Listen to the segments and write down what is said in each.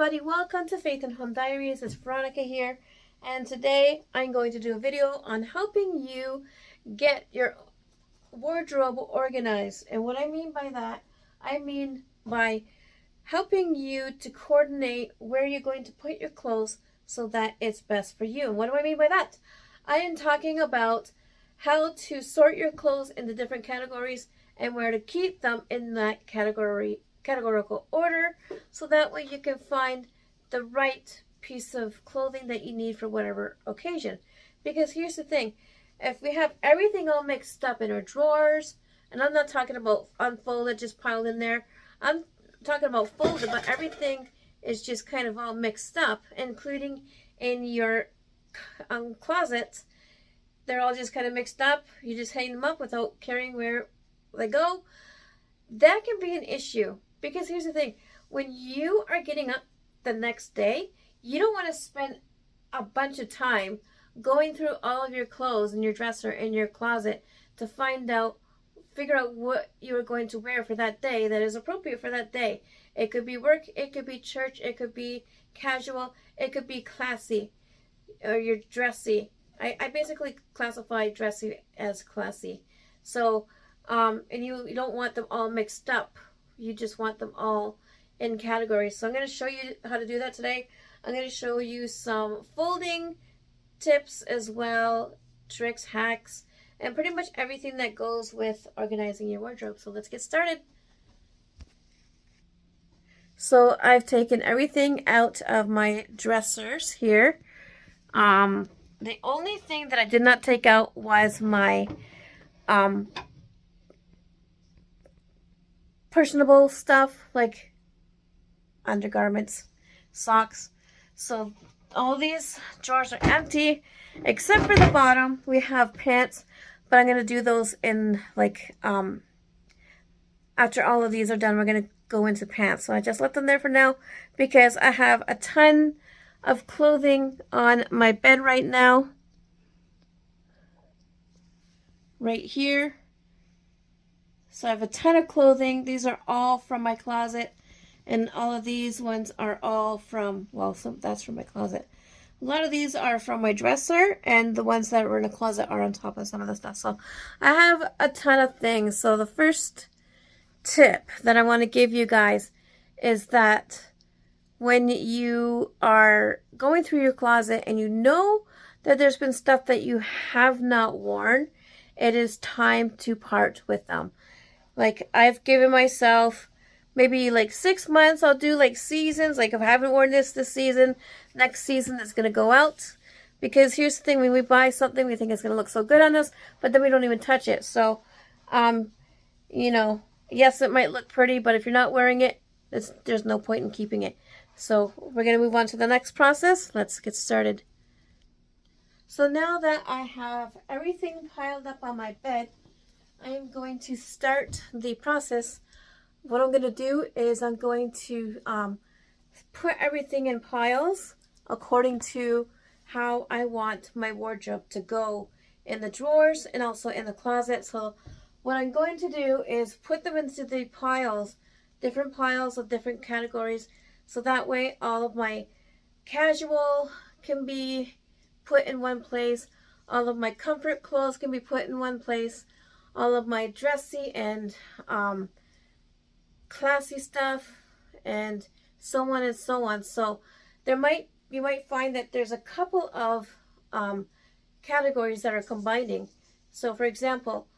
everybody, welcome to Faith and Home Diaries. It's Veronica here, and today I'm going to do a video on helping you get your wardrobe organized. And what I mean by that, I mean by helping you to coordinate where you're going to put your clothes so that it's best for you. And what do I mean by that? I am talking about how to sort your clothes into different categories and where to keep them in that categorical order, so that way you can find the right piece of clothing that you need for whatever occasion. Because here's the thing, if we have everything all mixed up in our drawers, and I'm not talking about unfolded, just piled in there, I'm talking about folded, but everything is just kind of all mixed up, including in your closets. They're all just kind of mixed up. You just hang them up without caring where they go. That can be an issue, because here's the thing, when you are getting up the next day, you don't want to spend a bunch of time going through all of your clothes in your dresser, in your closet, to figure out what you are going to wear for that day that is appropriate for that day. It could be work, it could be church, it could be casual, it could be classy, or you're dressy. I basically classify dressy as classy. So, and you don't want them all mixed up. You just want them all in categories. So I'm going to show you how to do that today. I'm going to show you some folding tips as well, tricks, hacks, and pretty much everything that goes with organizing your wardrobe. So let's get started. So I've taken everything out of my dressers here. The only thing that I did not take out was my personable stuff, like undergarments, socks. So all these drawers are empty except for the bottom. We have pants, but I'm going to do those in like after all of these are done, we're going to go into pants. So I just left them there for now because I have a ton of clothing on my bed right now, right here. So I have a ton of clothing. These are all from my closet, and all of these ones are all from, well, that's from my closet. A lot of these are from my dresser, and the ones that are in the closet are on top of some of the stuff. So I have a ton of things. So the first tip that I want to give you guys is that when you are going through your closet and you know that there's been stuff that you have not worn, it is time to part with them. Like, I've given myself maybe like 6 months. I'll do like seasons. Like, if I haven't worn this season, next season it's going to go out. Because here's the thing, when we buy something, we think it's going to look so good on us, but then we don't even touch it. So, you know, yes, it might look pretty, but if you're not wearing it, there's no point in keeping it. So we're going to move on to the next process. Let's get started. So now that I have everything piled up on my bed, I am going to start the process. What I'm going to do is I'm going to put everything in piles according to how I want my wardrobe to go in the drawers and also in the closet. So what I'm going to do is put them into the piles, different piles of different categories, so that way all of my casual can be put in one place, all of my comfort clothes can be put in one place, all of my dressy and classy stuff, and so on and so on. So you might find that there's a couple of categories that are combining. So for example,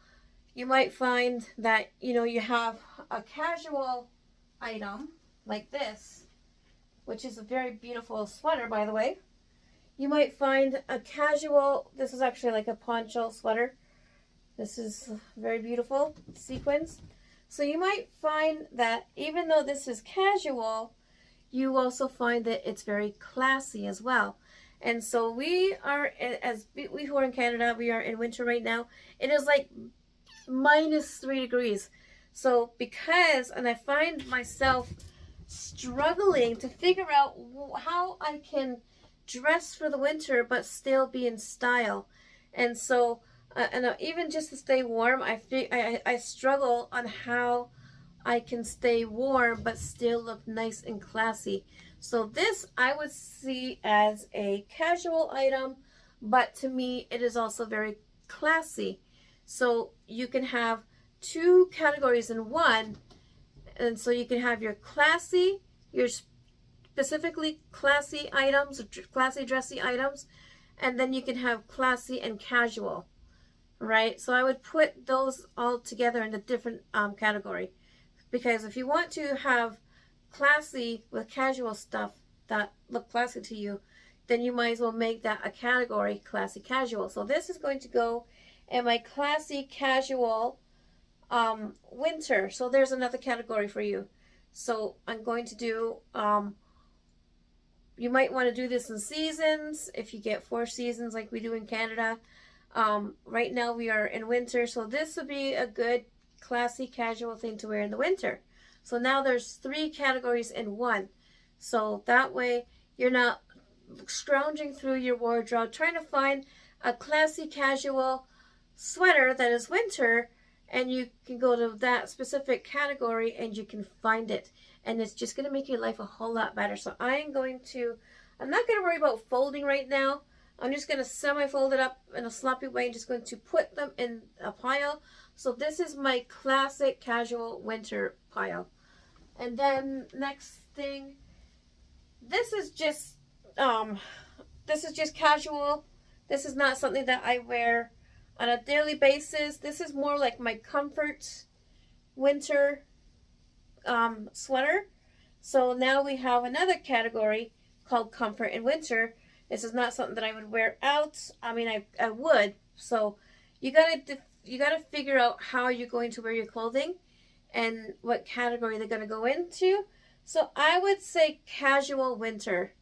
you might find that, you know, you have a casual item like this, which is a very beautiful sweater, by the way. You might find a casual, this is actually like a poncho sweater. This is very beautiful, sequins. So you might find that even though this is casual, you also find that it's very classy as well. And so we are, as we who are in Canada, we are in winter right now. It is like -3 degrees. So and I find myself struggling to figure out how I can dress for the winter but still be in style. And so even just to stay warm, I struggle on how I can stay warm but still look nice and classy. So this I would see as a casual item, but to me it is also very classy. So you can have two categories in one, and so you can have your classy, your specifically classy items, classy dressy items, and then you can have classy and casual, right? So I would put those all together in a different category, because if you want to have classy with casual stuff that look classy to you, then you might as well make that a category, classy casual. So this is going to go in my classy casual winter. So there's another category for you. So I'm going to do you might want to do this in seasons if you get 4 seasons like we do in Canada. Right now we are in winter, so this would be a good classy casual thing to wear in the winter. So now there's 3 categories in one. So that way you're not scrounging through your wardrobe trying to find a classy casual sweater that is winter, and you can go to that specific category and you can find it, and it's just going to make your life a whole lot better. So I'm not going to worry about folding right now. I'm just going to semi-fold it up in a sloppy way and just going to put them in a pile. So this is my classic casual winter pile. And then next thing, this is just casual. This is not something that I wear on a daily basis. This is more like my comfort winter sweater. So now we have another category called comfort in winter. This is not something that I would wear out. I mean, I would. So you gotta figure out how you're going to wear your clothing and what category they're gonna go into. So I would say casual winter,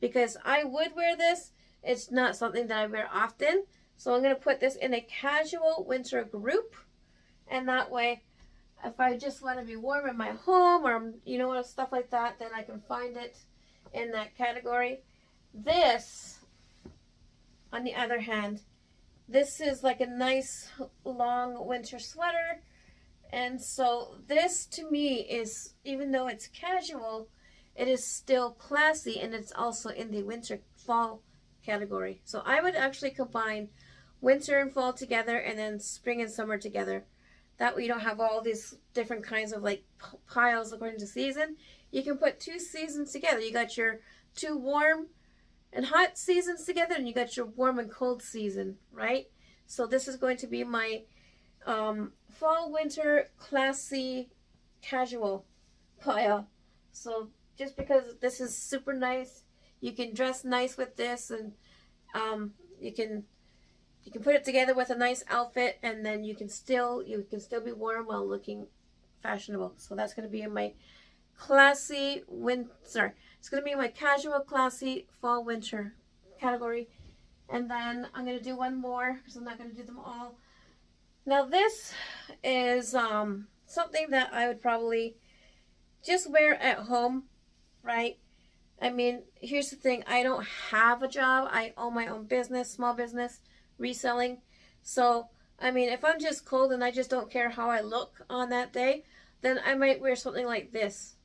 because I would wear this. It's not something that I wear often. So I'm gonna put this in a casual winter group, and that way, if I just want to be warm in my home or, you know, stuff like that, then I can find it in that category. This, on the other hand, this is like a nice long winter sweater. And so this to me is, even though it's casual, it is still classy, and it's also in the winter fall category. So I would actually combine winter and fall together, and then spring and summer together. That way you don't have all these different kinds of like piles according to season. You can put 2 seasons together. You got your 2 warm and hot seasons together, and you got your warm and cold season, right? So this is going to be my fall winter classy casual pile. So just because this is super nice, you can dress nice with this, and you can put it together with a nice outfit, and then you can still be warm while looking fashionable. So that's going to be in my classy winter. It's going to be my casual classy fall winter category. And then I'm going to do one more, because I'm not going to do them all. Now this is something that I would probably just wear at home, right? I mean, here's the thing. I don't have a job. I own my own business, small business, reselling. So, I mean, if I'm just cold and I just don't care how I look on that day, then I might wear something like this.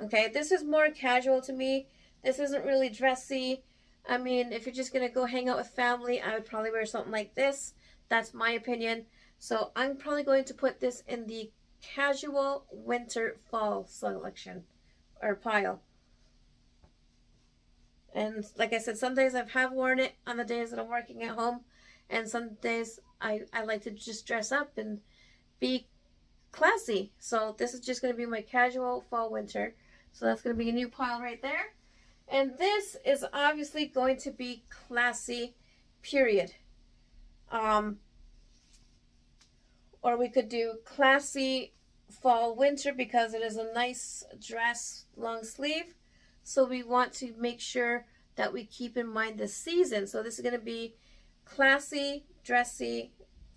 Okay, this is more casual to me. This isn't really dressy. I mean, if you're just going to go hang out with family, I would probably wear something like this. That's my opinion. So I'm probably going to put this in the casual winter fall selection or pile. And like I said, some days I have worn it on the days that I'm working at home, and some days I like to just dress up and be classy. So this is just going to be my casual fall winter. So that's going to be a new pile right there. And this is obviously going to be classy, period. Or we could do classy fall winter, because it is a nice dress, long sleeve. So we want to make sure that we keep in mind the season. So this is going to be classy, dressy,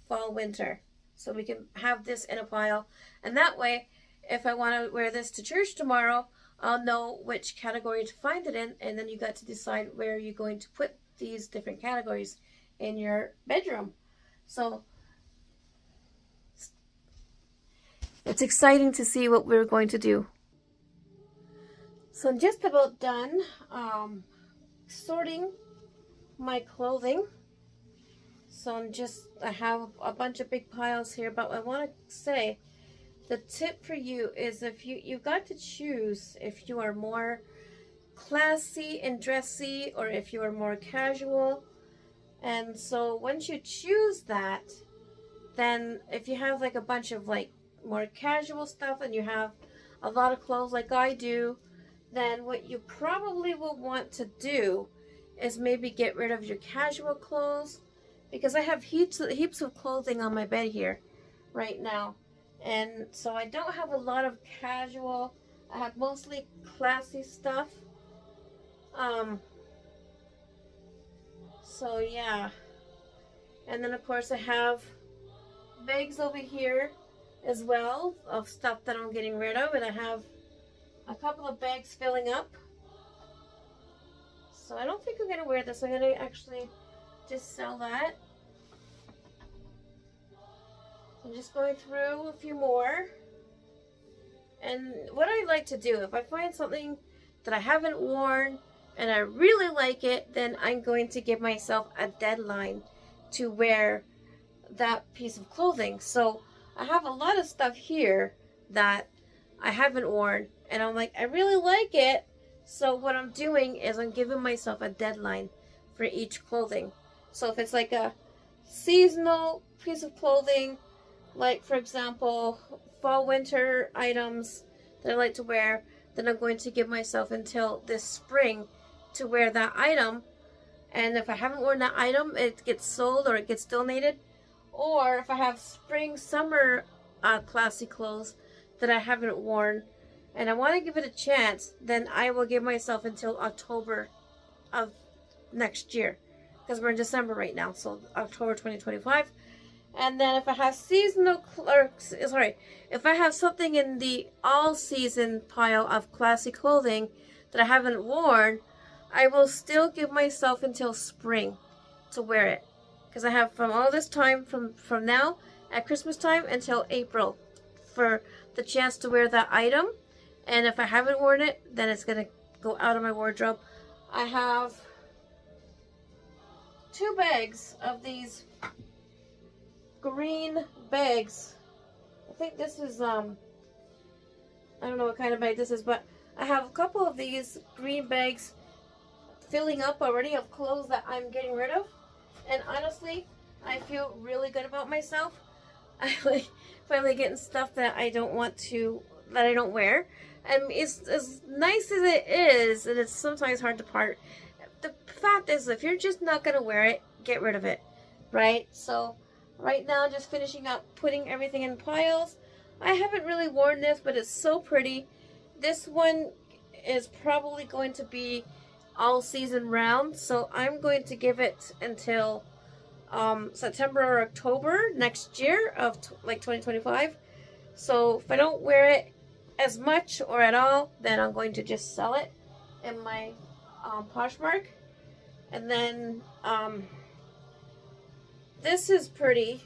fall winter. So we can have this in a pile. And that way, if I want to wear this to church tomorrow, I'll know which category to find it in. And then you got to decide where you're going to put these different categories in your bedroom. So it's exciting to see what we're going to do. So I'm just about done sorting my clothing. So I have a bunch of big piles here, but I want to say the tip for you is if you've got to choose if you are more classy and dressy or if you are more casual. And so once you choose that, then if you have like a bunch of like more casual stuff and you have a lot of clothes like I do, then what you probably will want to do is maybe get rid of your casual clothes, because I have heaps of clothing on my bed here right now. And so I don't have a lot of casual. I have mostly classy stuff. So yeah. And then of course I have bags over here as well of stuff that I'm getting rid of, and I have a couple of bags filling up. So I don't think I'm going to wear this. I'm going to actually just sell that. I'm just going through a few more. And what I like to do, if I find something that I haven't worn and I really like it, then I'm going to give myself a deadline to wear that piece of clothing. So I have a lot of stuff here that I haven't worn, and I'm like, I really like it. So what I'm doing is I'm giving myself a deadline for each clothing. So if it's like a seasonal piece of clothing, like for example, fall winter items that I like to wear, then I'm going to give myself until this spring to wear that item. And if I haven't worn that item, it gets sold or it gets donated. Or if I have spring, summer classy clothes that I haven't worn and I want to give it a chance, then I will give myself until October of next year, because we're in December right now, so October 2025. And then if I have seasonal, if I have something in the all season pile of classy clothing that I haven't worn, I will still give myself until spring to wear it, because I have from all this time from now at Christmas time until April for the chance to wear that item. And if I haven't worn it, then it's going to go out of my wardrobe. I have 2 bags of these green bags. I think this is, I don't know what kind of bag this is, but I have a couple of these green bags filling up already of clothes that I'm getting rid of. And honestly, I feel really good about myself. I like finally getting stuff that I don't want to, that I don't wear. And it's as nice as it is, and it's sometimes hard to part. The fact is, if you're just not going to wear it, get rid of it, right? So right now, just finishing up putting everything in piles. I haven't really worn this, but it's so pretty. This one is probably going to be all season round, so I'm going to give it until September or October next year of like 2025. So if I don't wear it as much or at all, then I'm going to just sell it in my Poshmark. And then this is pretty.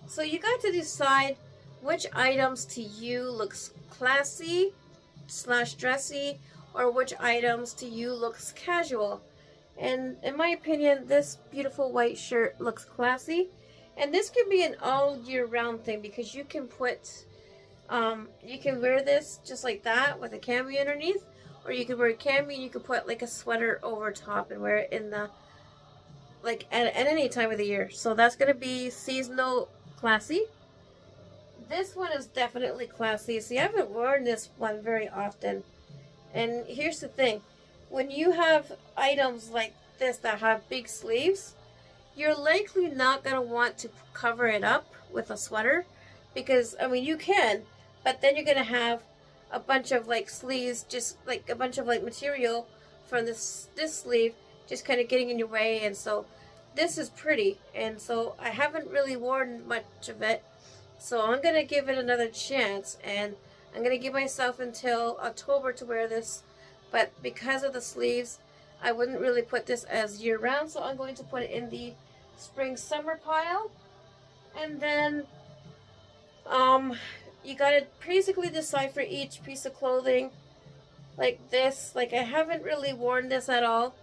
So you got to decide which items to you looks classy / dressy, or which items to you looks casual. And in my opinion, this beautiful white shirt looks classy. And this can be an all year round thing, because you can put, you can wear this just like that with a cami underneath, or you could wear a cami and you could put like a sweater over top and wear it in the, like at any time of the year. So that's going to be seasonal classy. This one is definitely classy. See, I haven't worn this one very often. And here's the thing. When you have items like this that have big sleeves, you're likely not going to want to cover it up with a sweater, because, I mean, you can, but then you're going to have a bunch of like sleeves, just like a bunch of like material from this sleeve just kind of getting in your way. And so this is pretty, and so I haven't really worn much of it, so I'm going to give it another chance, and I'm going to give myself until October to wear this. But because of the sleeves, I wouldn't really put this as year-round, so I'm going to put it in the spring-summer pile. And then you gotta basically decide for each piece of clothing. Like this, like I haven't really worn this at all.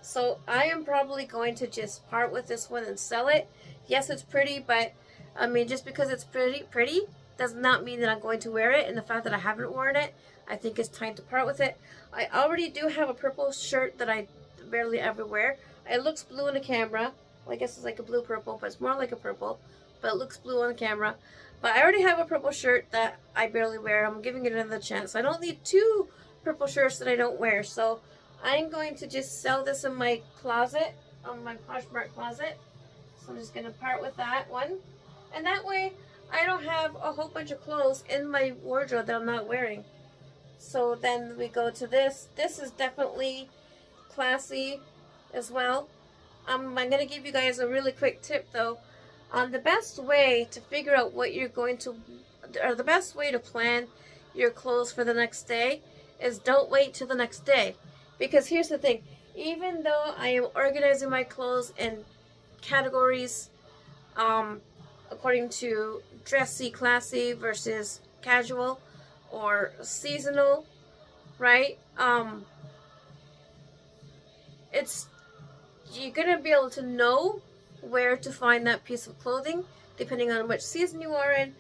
So I am probably going to just part with this one and sell it. Yes, it's pretty, but I mean, just because it's pretty does not mean that I'm going to wear it. And the fact that I haven't worn it, I think it's time to part with it. I already do have a purple shirt that I barely ever wear. It looks blue in the camera. Well, I guess it's like a blue purple, but it's more like a purple. But it looks blue on the camera. But I already have a purple shirt that I barely wear. I'm giving it another chance. I don't need two purple shirts that I don't wear. So I'm going to just sell this in my closet, on my Poshmark closet. So I'm just going to part with that one. And that way, I don't have a whole bunch of clothes in my wardrobe that I'm not wearing. So then we go to this. This is definitely classy as well. I'm going to give you guys a really quick tip though. The best way to figure out what you're going to, or the best way to plan your clothes for the next day is don't wait till the next day. Because here's the thing, even though I am organizing my clothes in categories according to dressy, classy versus casual or seasonal, right? You're gonna be able to know where to find that piece of clothing depending on which season you are in,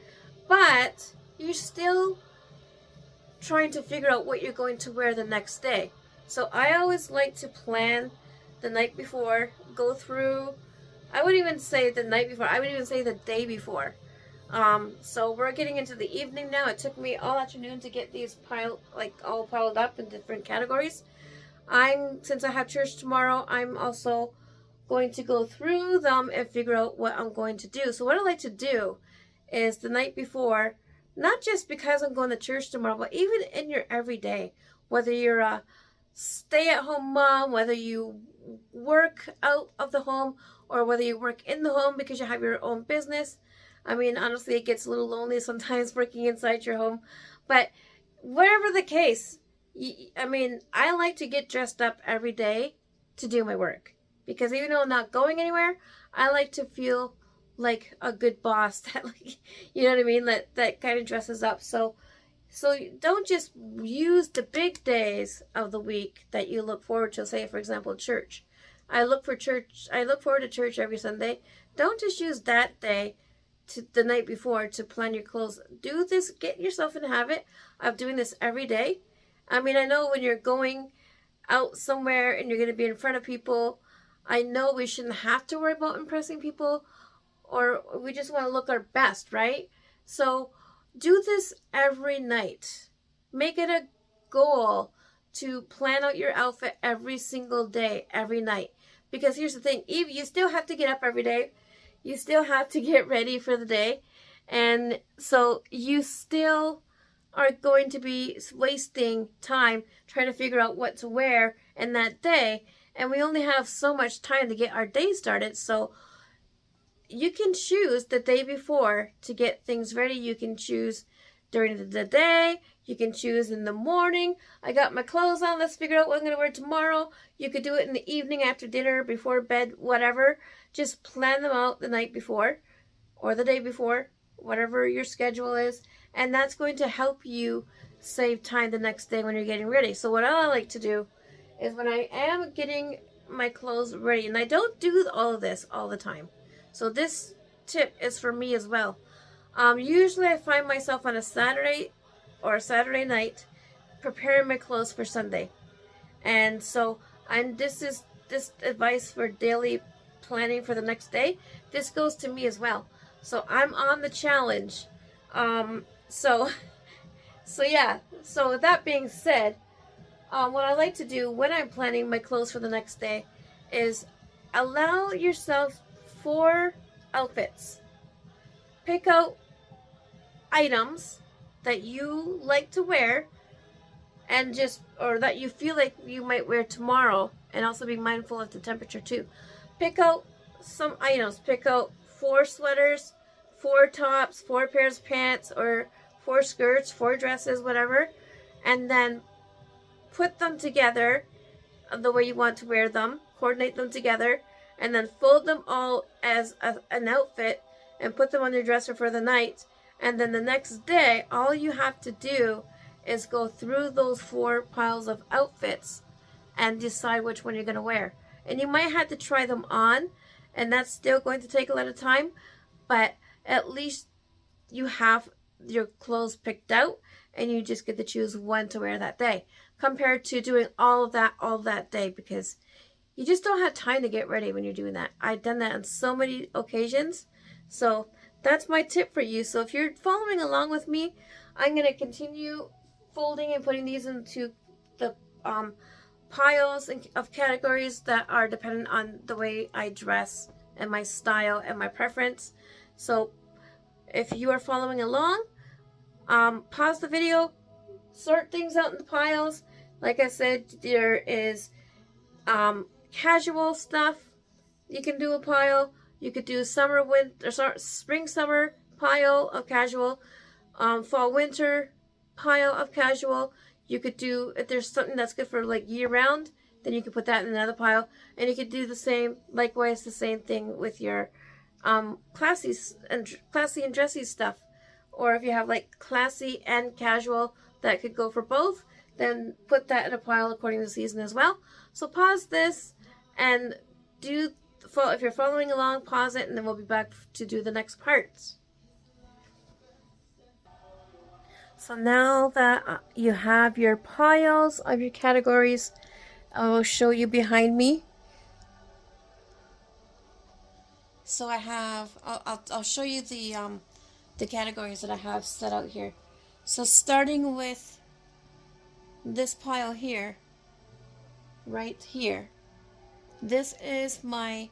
but you're still trying to figure out what you're going to wear the next day. So I always like to plan the night before, go through, I wouldn't even say the night before, I would even say the day before. So we're getting into the evening now. It took me all afternoon to get these all piled up in different categories. Since I have church tomorrow, I'm also going to go through them and figure out what I'm going to do. So what I like to do is the night before, not just because I'm going to church tomorrow, but even in your everyday, whether you're a stay-at-home mom, whether you work out of the home, or whether you work in the home because you have your own business. I mean, honestly, it gets a little lonely sometimes working inside your home. But whatever the case, I mean, I like to get dressed up every day to do my work. Because even though I'm not going anywhere, I like to feel like a good boss that, like, you know what I mean, that kind of dresses up. So don't just use the big days of the week that you look forward to, say, for example, church. I look forward to church every Sunday. Don't just use that day to the night before to plan your clothes. Do this, get yourself in the habit of doing this every day. I mean, I know when you're going out somewhere and you're going to be in front of people, I know we shouldn't have to worry about impressing people, or we just want to look our best, right? So do this every night. Make it a goal to plan out your outfit every single day, every night. Because here's the thing, Eve, you still have to get up every day. You still have to get ready for the day. And so you still are going to be wasting time trying to figure out what to wear in that day. And we only have so much time to get our day started. So you can choose the day before to get things ready. You can choose during the day. You can choose in the morning. I got my clothes on. Let's figure out what I'm going to wear tomorrow. You could do it in the evening after dinner, before bed, whatever. Just plan them out the night before or the day before, whatever your schedule is. And that's going to help you save time the next day when you're getting ready. So what I like to do is when I am getting my clothes ready, and I don't do all of this all the time. So this tip is for me as well. Usually I find myself on a Saturday or a Saturday night preparing my clothes for Sunday. And so this advice for daily planning for the next day. This goes to me as well. So I'm on the challenge. So yeah. So with that being said, what I like to do when I'm planning my clothes for the next day is allow yourself 4 outfits. Pick out items that you like to wear and or that you feel like you might wear tomorrow, and also be mindful of the temperature too. Pick out some items. Pick out 4 sweaters, 4 tops, 4 pairs of pants, or 4 skirts, 4 dresses, whatever, and then put them together the way you want to wear them, coordinate them together, and then fold them all as an outfit and put them on your dresser for the night, And then the next day, all you have to do is go through those 4 piles of outfits and decide which one you're going to wear. And you might have to try them on, and that's still going to take a lot of time, but at least you have your clothes picked out and you just get to choose one to wear that day, compared to doing all that day, because you just don't have time to get ready when you're doing that. I've done that on so many occasions. So that's my tip for you. So if you're following along with me, I'm going to continue folding and putting these into the piles of categories that are dependent on the way I dress and my style and my preference. So if you are following along, pause the video, sort things out in the piles. Like I said, there is casual stuff. You can do a pile. You could do summer, winter, spring, summer pile of casual, fall, winter pile of casual. You could do, if there's something that's good for like year round, then you could put that in another pile. And you could do the same, likewise, the same thing with your classy and dressy stuff. Or if you have like classy and casual that could go for both, then put that in a pile according to the season as well. So pause this and if you're following along, pause it, and then we'll be back to do the next parts. So now that you have your piles of your categories, I will show you behind me. So I have, I'll show you the categories that I have set out here. So starting with this pile here, right here, this is my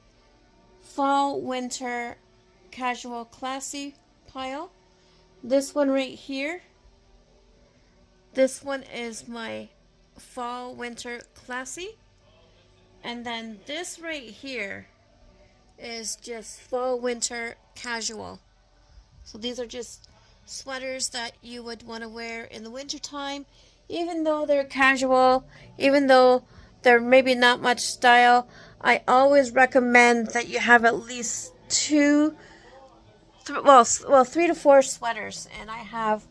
fall, winter, casual, classy pile. This one right here, this one is my fall, winter, classy. And then this right here is just fall, winter, casual. So these are just sweaters that you would want to wear in the winter time, even though they're casual, even though they're maybe not much style. I always recommend that you have at least 3 to 4 sweaters, and I have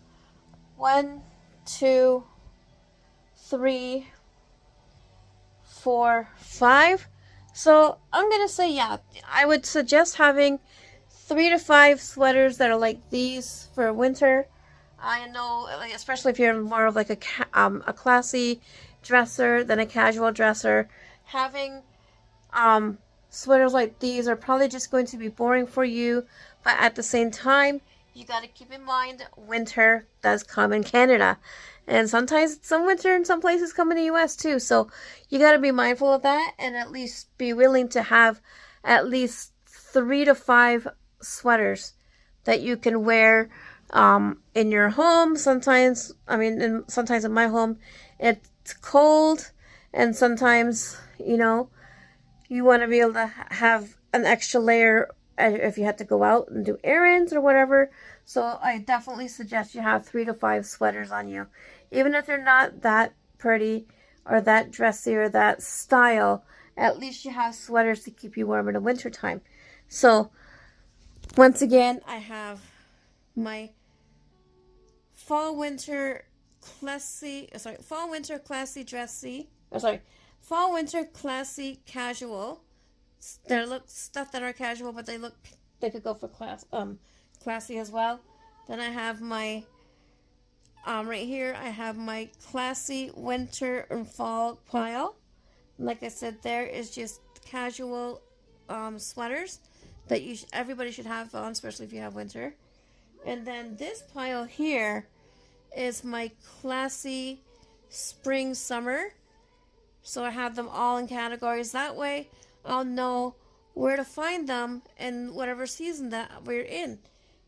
1, 2, 3, 4, 5. So I'm gonna say, yeah, I would suggest having 3 to 5 sweaters that are like these for winter. I know, especially if you're more of like a classy dresser than a casual dresser, having sweaters like these are probably just going to be boring for you. But at the same time, you got to keep in mind winter does come in Canada, and sometimes some winter in some places come in the US too. So you got to be mindful of that, and at least be willing to have at least 3 to 5 sweaters that you can wear in your home. Sometimes in my home it's cold, and sometimes you want to be able to have an extra layer if you have to go out and do errands or whatever. So I definitely suggest you have 3 to 5 sweaters on you, even if they're not that pretty or that dressy or that style. At least you have sweaters to keep you warm in the winter time. So once again, I have my fall winter classy casual. They look stuff that are casual, but they could go for classy as well. Then I have my right here, I have my classy winter and fall pile. Like I said, there is just casual sweaters that everybody should have on, especially if you have winter. And then this pile here is my classy spring, summer. So I have them all in categories. That way I'll know where to find them in whatever season that we're in.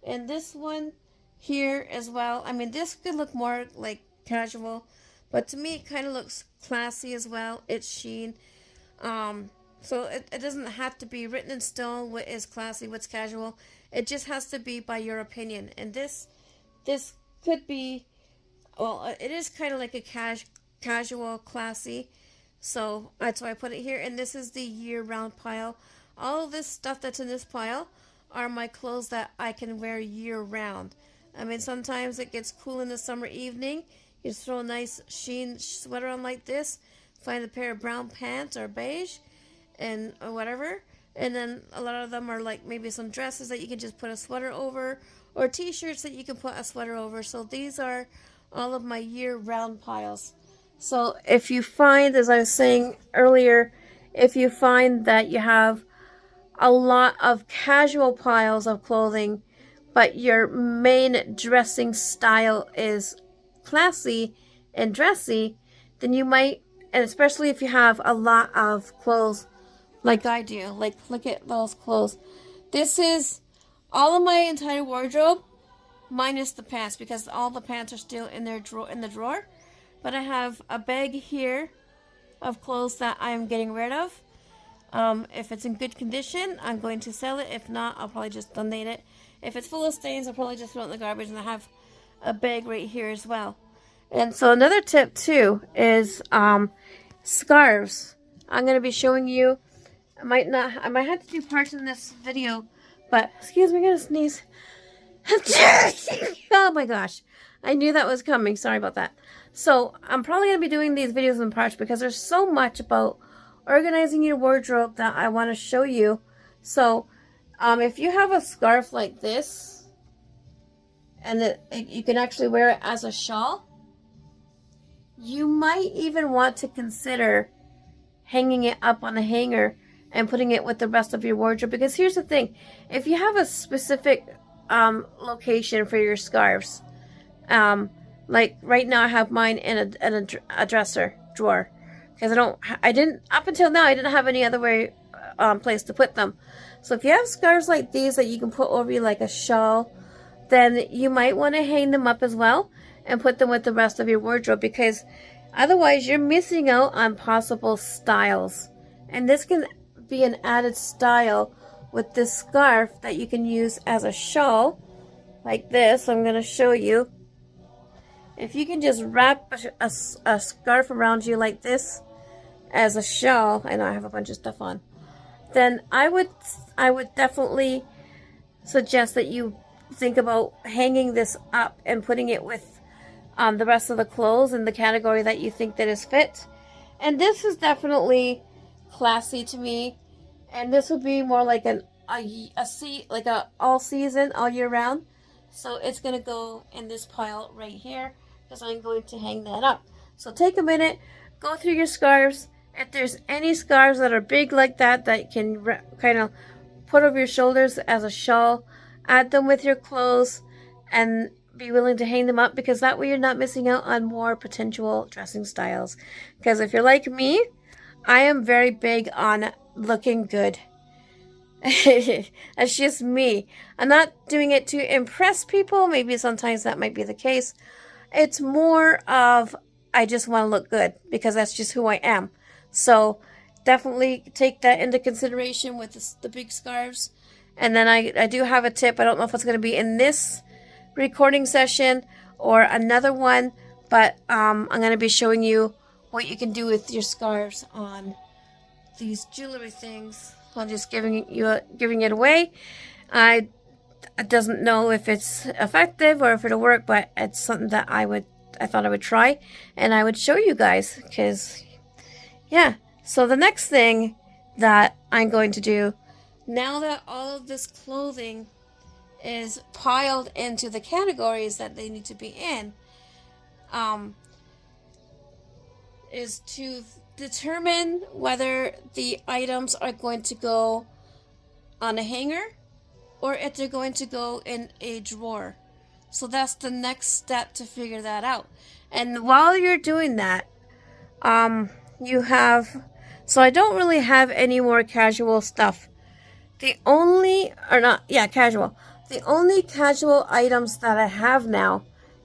And this one here as well, I mean, this could look more like casual, but to me it kind of looks classy as well. It's sheen. So it doesn't have to be written in stone what is classy, what's casual. It just has to be by your opinion. And this could be, well, it is kind of like a casual, classy. So that's why I put it here. And this is the year-round pile. All of this stuff that's in this pile are my clothes that I can wear year-round. I mean, sometimes it gets cool in the summer evening. You just throw a nice sheen sweater on like this. Find a pair of brown pants or beige, and or whatever. And then a lot of them are like maybe some dresses that you can just put a sweater over, or t-shirts that you can put a sweater over. So these are all of my year-round piles. So if you find, as I was saying earlier, if you find that you have a lot of casual piles of clothing, but your main dressing style is classy and dressy, then you might, and especially if you have a lot of clothes like I do, like look at those clothes. This is all of my entire wardrobe minus the pants, because all the pants are still in their drawer. But I have a bag here of clothes that I'm getting rid of. If it's in good condition, I'm going to sell it. If not, I'll probably just donate it. If it's full of stains, I'll probably just throw it in the garbage. And I have a bag right here as well. And so another tip too is scarves. I'm going to be showing you. I might have to do parts in this video, but excuse me, I'm gonna sneeze. Oh my gosh, I knew that was coming. Sorry about that. So I'm probably gonna be doing these videos in parts because there's so much about organizing your wardrobe that I want to show you. So if you have a scarf like this, and you can actually wear it as a shawl, you might even want to consider hanging it up on a hanger and putting it with the rest of your wardrobe. Because here's the thing, if you have a specific location for your scarves, like right now I have mine in a dresser drawer, because I didn't up until now I didn't have any other place to put them. So if you have scarves like these that you can put over you like a shawl, then you might want to hang them up as well and put them with the rest of your wardrobe, because otherwise you're missing out on possible styles. And this can be an added style with this scarf that you can use as a shawl like this. I'm going to show you. If you can just wrap a scarf around you like this as a shawl, I know I have a bunch of stuff on, then I would definitely suggest that you think about hanging this up and putting it with the rest of the clothes in the category that you think that is fit. And this is definitely classy to me, and this would be more like a all season, all year round. So it's gonna go in this pile right here, because I'm going to hang that up. So take a minute, go through your scarves. If there's any scarves that are big like that you can kind of put over your shoulders as a shawl, add them with your clothes and be willing to hang them up, because that way you're not missing out on more potential dressing styles. Because if you're like me, I am very big on looking good. That's just me. I'm not doing it to impress people. Maybe sometimes that might be the case. It's more of I just want to look good, because that's just who I am. So definitely take that into consideration with the big scarves. And then I do have a tip. I don't know if it's going to be in this recording session or another one, but I'm going to be showing you what you can do with your scarves on these jewelry things. I'm just giving it away. I doesn't know if it's effective or if it'll work, but it's something that I thought I would try and I would show you guys, because yeah. So the next thing that I'm going to do, now that all of this clothing is piled into the categories that they need to be in, is to determine whether the items are going to go on a hanger or if they're going to go in a drawer. So that's the next step to figure that out. And while you're doing that, so I don't really have any more casual stuff. The only casual items that I have now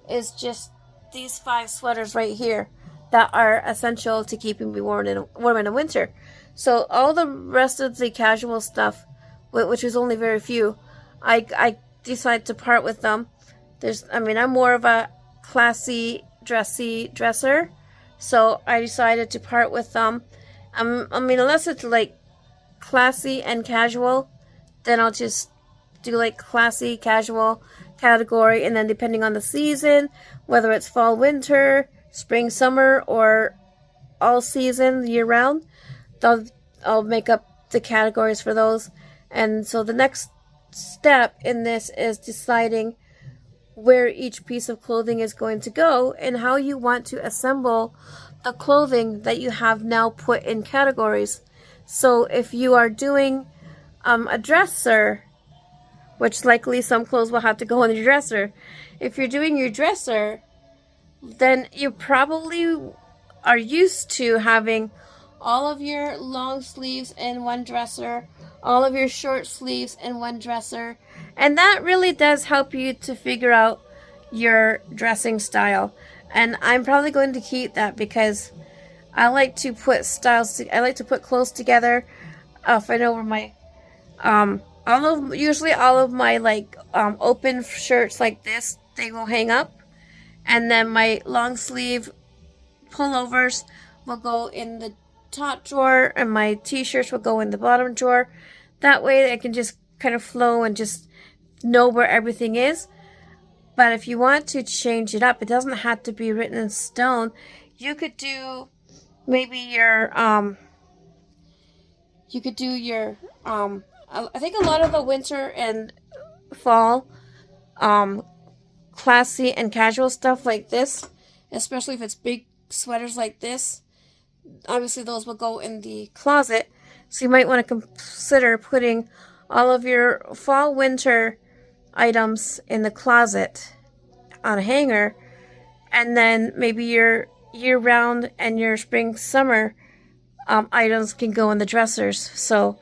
is just these 5 sweaters right here that are essential to keeping me warm in the winter. So all the rest of the casual stuff, which is only very few, I decided to part with them. I'm more of a classy, dressy dresser, so I decided to part with them. Unless it's like classy and casual, then I'll just do like classy, casual, category, and then depending on the season, whether it's fall, winter, spring, summer, or all season, year round, I'll make up the categories for those. And so the next step in this is deciding where each piece of clothing is going to go and how you want to assemble the clothing that you have now put in categories. So if you are doing a dresser, which likely some clothes will have to go in your dresser. If you're doing your dresser, then you probably are used to having all of your long sleeves in one dresser, all of your short sleeves in one dresser, and that really does help you to figure out your dressing style. And I'm probably going to keep that because I like to put I like to put clothes together. If I know where my usually all of my like open shirts like this, they will hang up, and then my long sleeve pullovers will go in the top drawer, and my t-shirts will go in the bottom drawer. That way I can just kind of flow and just know where everything is. But if you want to change it up, it doesn't have to be written in stone. You could do maybe your I think a lot of the winter and fall classy and casual stuff like this, especially if it's big sweaters like this, obviously those will go in the closet. So you might want to consider putting all of your fall winter items in the closet on a hanger, and then maybe your year-round and your spring-summer items can go in the dressers. So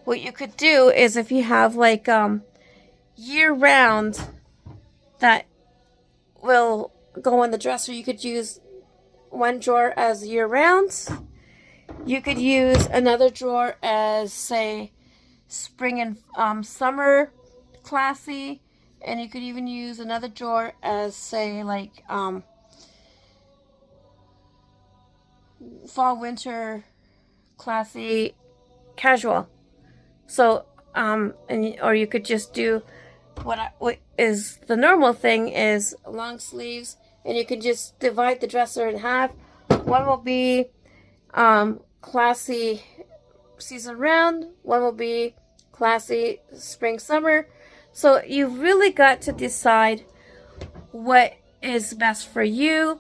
what you could do is, if you have like year-round that will go in the dresser, you could use one drawer as year-round. You could use another drawer as, say, spring and summer classy, and you could even use another drawer as, say, like fall winter classy casual. So or you could just do what is the normal thing is long sleeves, and you can just divide the dresser in half. One will be classy season round, one will be classy spring summer. So you've really got to decide what is best for you.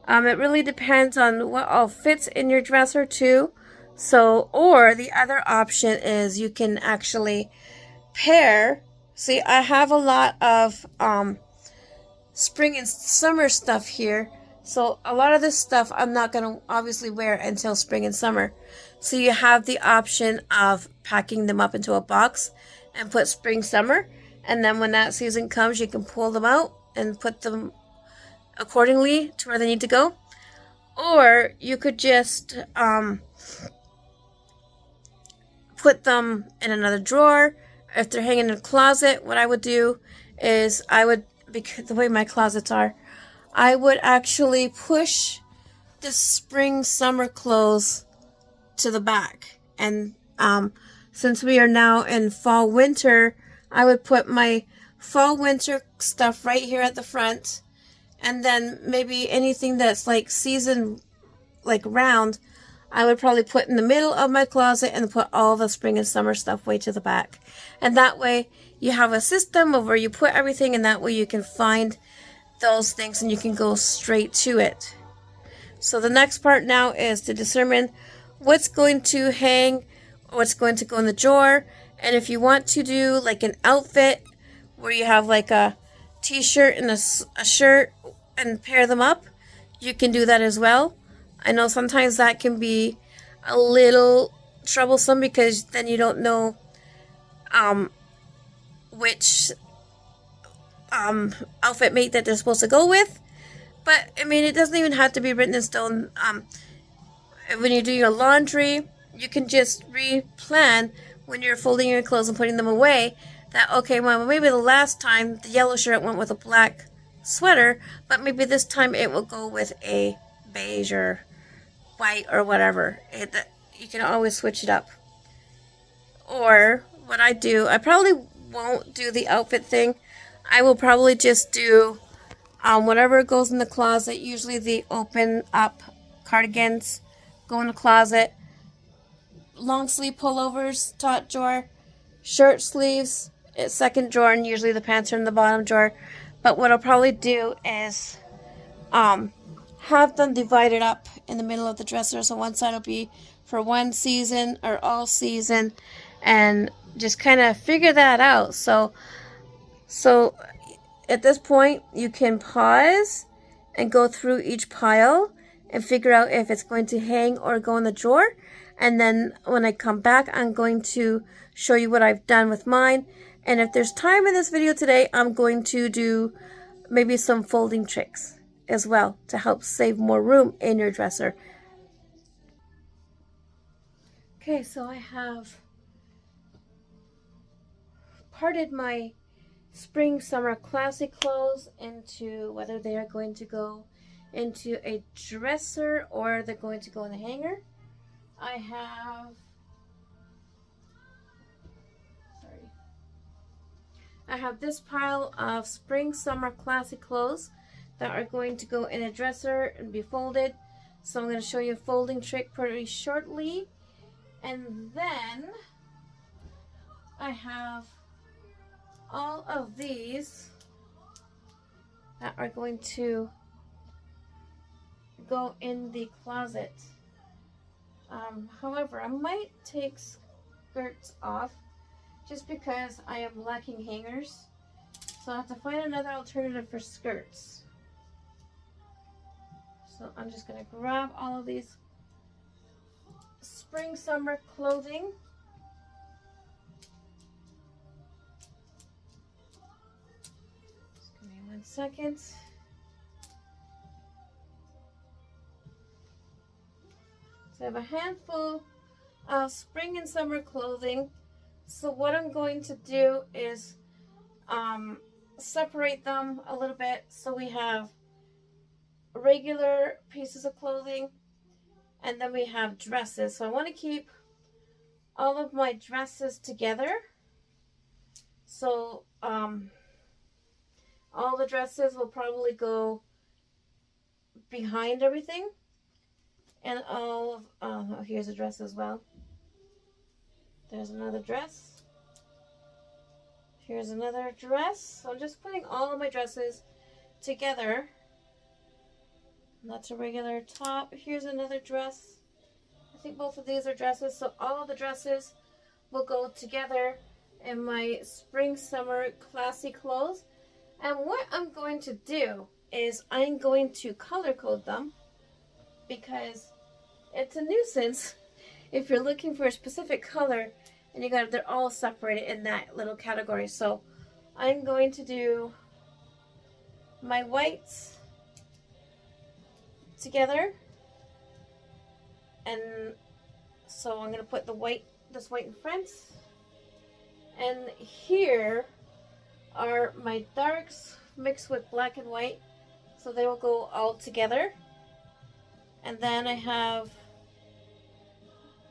It really depends on what all fits in your dresser too. So, or the other option is you can actually pair. See, I have a lot of spring and summer stuff here. So a lot of this stuff I'm not going to obviously wear until spring and summer. So you have the option of packing them up into a box and put spring, summer. And then when that season comes, you can pull them out and put them accordingly to where they need to go. Or you could just put them in another drawer. If they're hanging in a closet, what I would do is because the way my closets are, I would actually push the spring summer clothes to the back. And since we are now in fall winter, I would put my fall winter stuff right here at the front, and then maybe anything that's like season like round, I would probably put in the middle of my closet and put all the spring and summer stuff way to the back. And that way you have a system of where you put everything, and that way you can find those things and you can go straight to it. So the next part now is to determine what's going to hang, what's going to go in the drawer. And if you want to do like an outfit where you have like a t-shirt and a shirt and pair them up, you can do that as well. I know sometimes that can be a little troublesome because then you don't know which outfit mate that they're supposed to go with. But I mean, it doesn't even have to be written in stone. When you do your laundry, you can just re-plan when you're folding your clothes and putting them away that, okay, well, maybe the last time the yellow shirt went with a black sweater, but maybe this time it will go with a beige or white or whatever. You can always switch it up. Or what I do, I probably won't do the outfit thing. I will probably just do whatever goes in the closet. Usually the open up cardigans go in the closet. Long sleeve pullovers, top drawer. Shirt sleeves, second drawer, and usually the pants are in the bottom drawer. But what I'll probably do is have them divided up in the middle of the dresser. So one side will be for one season or all season, and just kind of figure that out. So at this point, you can pause and go through each pile and figure out if it's going to hang or go in the drawer. And then when I come back, I'm going to show you what I've done with mine. And if there's time in this video today, I'm going to do maybe some folding tricks as well to help save more room in your dresser. Okay, so I have parted my spring summer classic clothes into whether they are going to go into a dresser or they're going to go in the hanger. I have this pile of spring summer classic clothes that are going to go in a dresser and be folded. So I'm going to show you a folding trick pretty shortly. And then I have all of these that are going to go in the closet. However, I might take skirts off just because I am lacking hangers. So I have to find another alternative for skirts. So I'm just going to grab all of these spring summer clothing. Just give me 1 second. So I have a handful of spring and summer clothing. So what I'm going to do is separate them a little bit. So we have regular pieces of clothing and then we have dresses. So I want to keep all of my dresses together. So all the dresses will probably go behind everything. And all of, oh, here's a dress as well. There's another dress. Here's another dress. So I'm just putting all of my dresses together. And that's a regular top. Here's another dress. I think both of these are dresses. So all of the dresses will go together in my spring summer classy clothes. And what I'm going to do is I'm going to color code them, because it's a nuisance if you're looking for a specific color and they're all separated in that little category. So I'm going to do my whites together, and so I'm going to put this white in front, and here are my darks mixed with black and white, so they will go all together. And then I have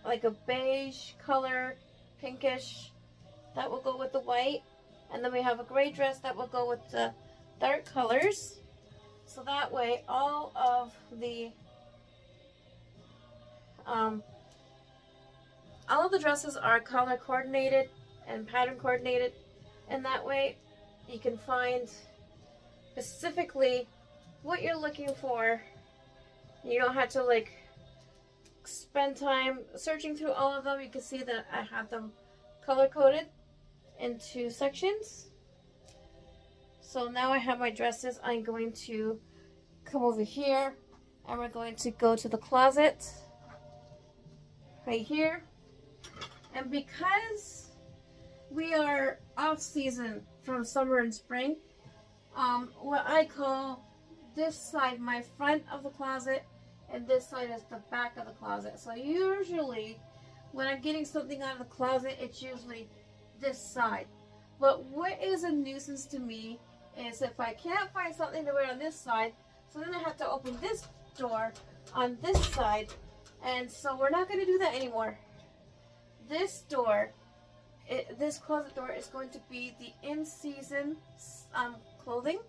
like a beige color, pinkish, that will go with the white. And then we have a gray dress that will go with the dark colors. So that way all of the dresses are color coordinated and pattern coordinated. And that way you can find specifically what you're looking for. You don't have to like spend time searching through all of them. You can see that I have them color coded into sections. So now I have my dresses. I'm going to come over here and we're going to go to the closet right here. And because we are off season from summer and spring, what I call this side my front of the closet and this side is the back of the closet. So usually when I'm getting something out of the closet, it's usually this side. But what is a nuisance to me is if I can't find something to wear on this side, so then I have to open this door on this side. And so we're not going to do that anymore. This door this closet door is going to be the in-season clothing,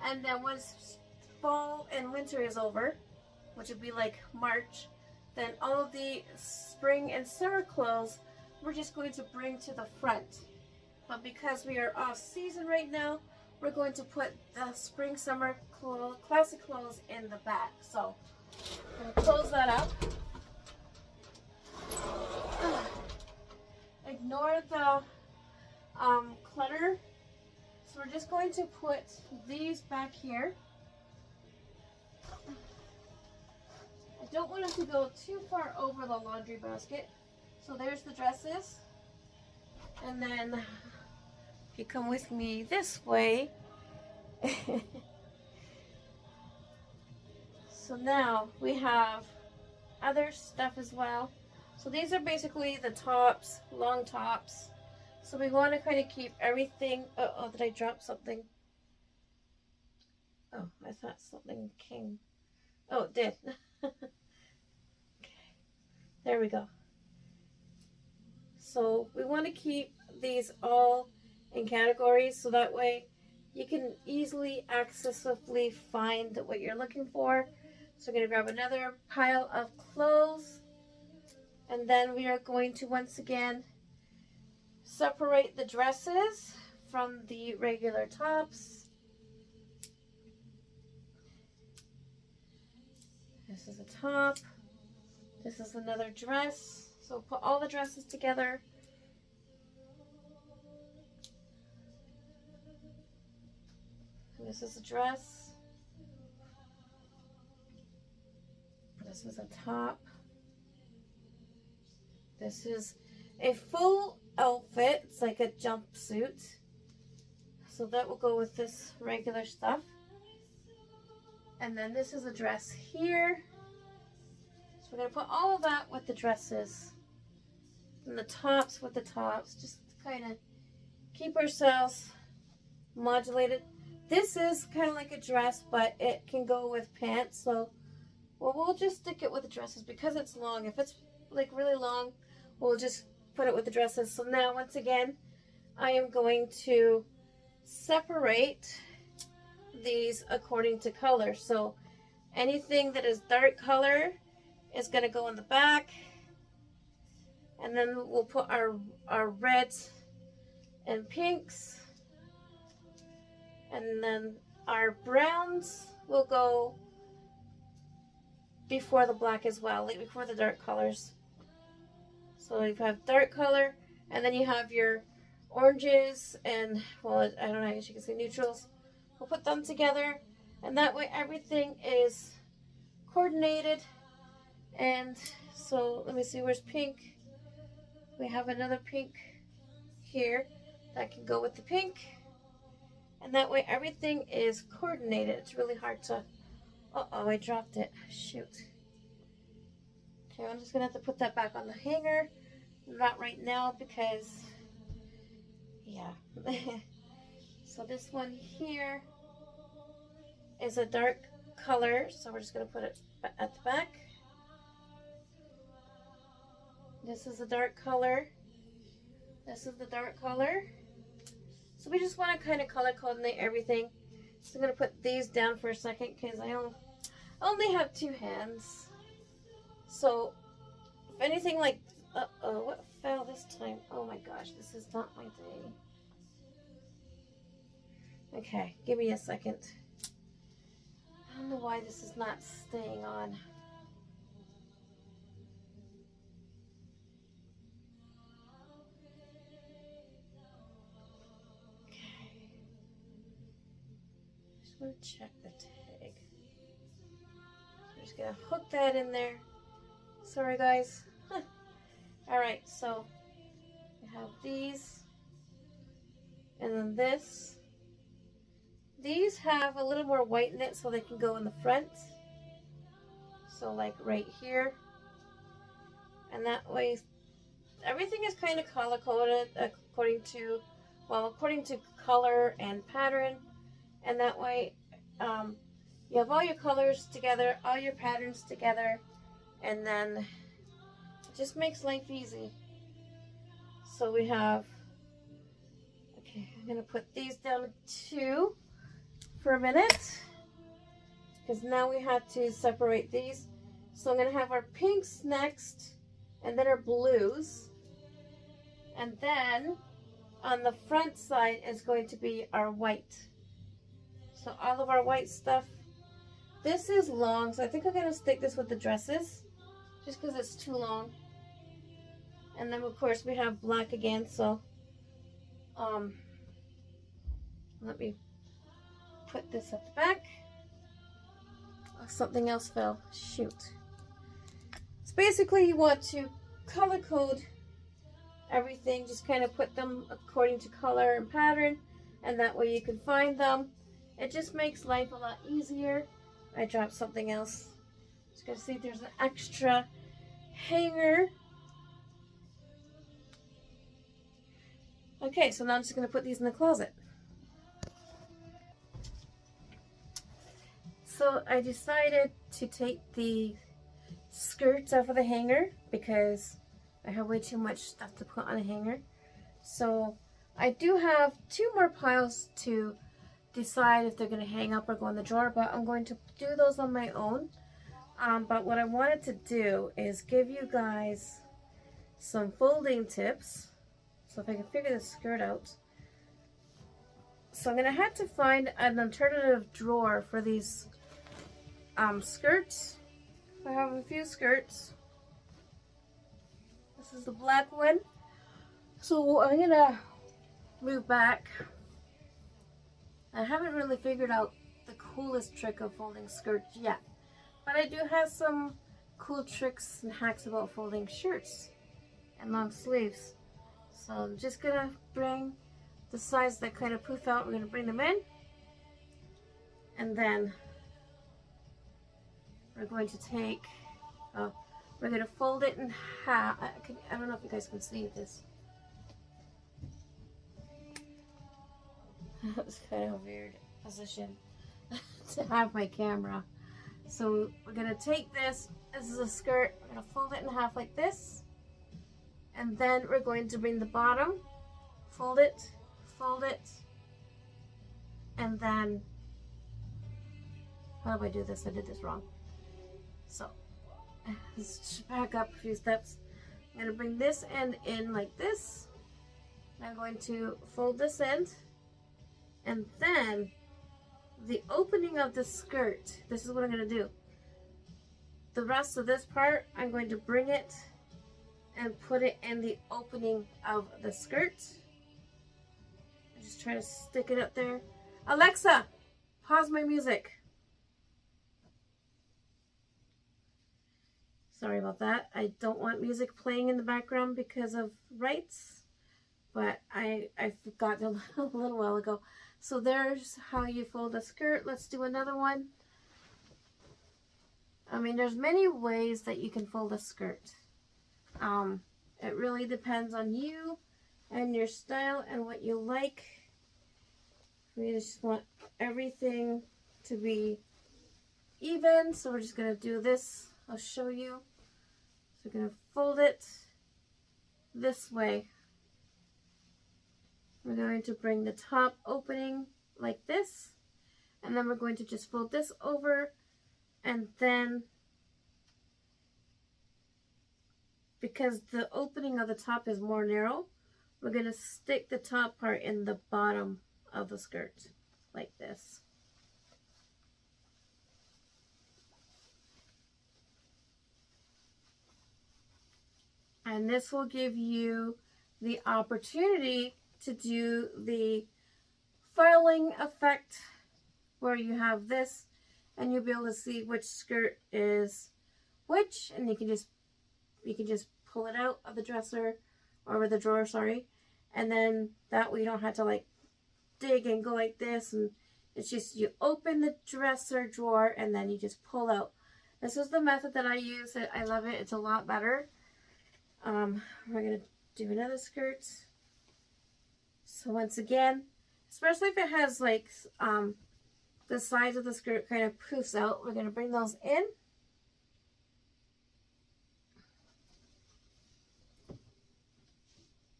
and then once fall and winter is over, which would be like March, then all of the spring and summer clothes we're just going to bring to the front. But because we are off season right now, we're going to put the spring summer classic clothes in the back. So I'm going to close that up. Ignore the clutter. So we're just going to put these back here. I don't want it to go too far over the laundry basket. So there's the dresses. And then if you come with me this way. So now we have other stuff as well. So these are basically the tops, long tops. So we want to kind of keep everything. Oh, did I drop something? Oh, I thought something came. Oh, it did. Okay, there we go. So we want to keep these all in categories so that way you can easily accessibly find what you're looking for. So we're going to grab another pile of clothes, and then we are going to once again separate the dresses from the regular tops. This is a top. This is another dress. So put all the dresses together. This is a dress. This is a top. This is a full outfit. It's like a jumpsuit. So that will go with this regular stuff. And then this is a dress here. So we're going to put all of that with the dresses. And the tops with the tops. Just to kind of keep ourselves modulated. This is kind of like a dress, but it can go with pants. So we'll just stick it with the dresses because it's long. If it's like really long, we'll just put it with the dresses. So now once again, I am going to separate these according to color. So anything that is dark color is going to go in the back, and then we'll put our reds and pinks, and then our browns will go before the black as well, like before the dark colors. So you have dark color, and then you have your oranges and, well, I don't know, I guess you can say neutrals. We'll put them together, and that way everything is coordinated. And so let me see, where's pink? We have another pink here that can go with the pink, and that way everything is coordinated. It's really hard to, uh-oh, I dropped it, shoot. Okay, I'm just gonna have to put that back on the hanger. Not right now because, yeah. So this one here is a dark color, so we're just going to put it at the back. This is a dark color. This is the dark color. So we just want to kind of color coordinate everything. So I'm going to put these down for a second because I only have two hands. So if anything like, uh-oh, what fell this time? Oh my gosh, this is not my day. Okay, give me a second. I don't know why this is not staying on. Okay. Just want to check the tag. I'm just going to hook that in there. Sorry, guys. Alright, so we have these. And then this. These have a little more white in it so they can go in the front. So like right here. And that way everything is kind of color coded according to color and pattern. And that way you have all your colors together, all your patterns together, and then it just makes life easy. So we have, okay, I'm gonna put these down to 2 for a minute, because now we have to separate these. So I'm gonna have our pinks next, and then our blues, and then on the front side is going to be our white. So all of our white stuff. This is long, so I think I'm gonna stick this with the dresses, just because it's too long. And then of course we have black again, so let me put this at the back. Oh, something else fell. Shoot. So basically you want to color code everything, just kind of put them according to color and pattern, and that way you can find them. It just makes life a lot easier. I dropped something else. Just gotta see if there's an extra hanger. Okay, so now I'm just gonna put these in the closet. So I decided to take the skirts off of the hanger because I have way too much stuff to put on a hanger. So I do have 2 more piles to decide if they're going to hang up or go in the drawer, but I'm going to do those on my own. But what I wanted to do is give you guys some folding tips. So if I can figure this skirt out. So I'm going to have to find an alternative drawer for these skirts. I have a few skirts. This is the black one. So I'm going to move back. I haven't really figured out the coolest trick of folding skirts yet. But I do have some cool tricks and hacks about folding shirts and long sleeves. So I'm just going to bring the sides that kind of poof out. We're going to bring them in. And then we're going to take, we're going to fold it in half. I don't know if you guys can see this. That was kind of a weird position to have my camera. So we're going to take this. This is a skirt. We're going to fold it in half like this. And then we're going to bring the bottom, fold it, and then, how do I do this? I did this wrong. So let's back up a few steps. I'm going to bring this end in like this. I'm going to fold this end, and then the opening of the skirt, this is what I'm going to do. The rest of this part, I'm going to bring it and put it in the opening of the skirt. I just try to stick it up there. Alexa, pause my music. Sorry about that. I don't want music playing in the background because of rights, but I forgot a little while ago. So there's how you fold a skirt. Let's do another one. I mean, there's many ways that you can fold a skirt. It really depends on you and your style and what you like. We just want everything to be even, so we're just going to do this. I'll show you. So we're going to fold it this way. We're going to bring the top opening like this, and then we're going to just fold this over, and then because the opening of the top is more narrow, we're going to stick the top part in the bottom of the skirt like this. And this will give you the opportunity to do the filing effect where you have this and you'll be able to see which skirt is which, and you can just pull it out of the dresser or the drawer, sorry, and then that way you don't have to like dig and go like this, and it's just you open the dresser drawer and then you just pull out. This is the method that I use. I love it. It's a lot better. We're gonna do another skirt. So once again, especially if it has like the sides of the skirt kind of poofs out, we're gonna bring those in.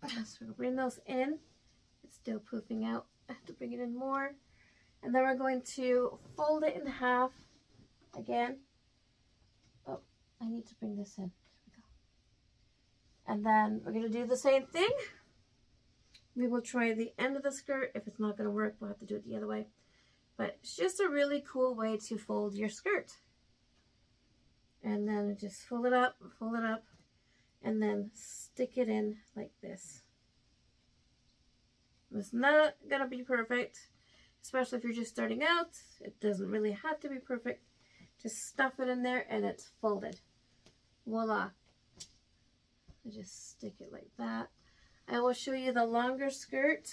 So we'll bring those in. It's still poofing out. I have to bring it in more. And then we're going to fold it in half again. Oh, I need to bring this in. There we go. And then we're going to do the same thing. We will try the end of the skirt. If it's not going to work, we'll have to do it the other way. But it's just a really cool way to fold your skirt. And then just fold it up, and then stick it in like this. It's not going to be perfect, especially if you're just starting out. It doesn't really have to be perfect. Just stuff it in there and it's folded. Voila. I just stick it like that. I will show you the longer skirt.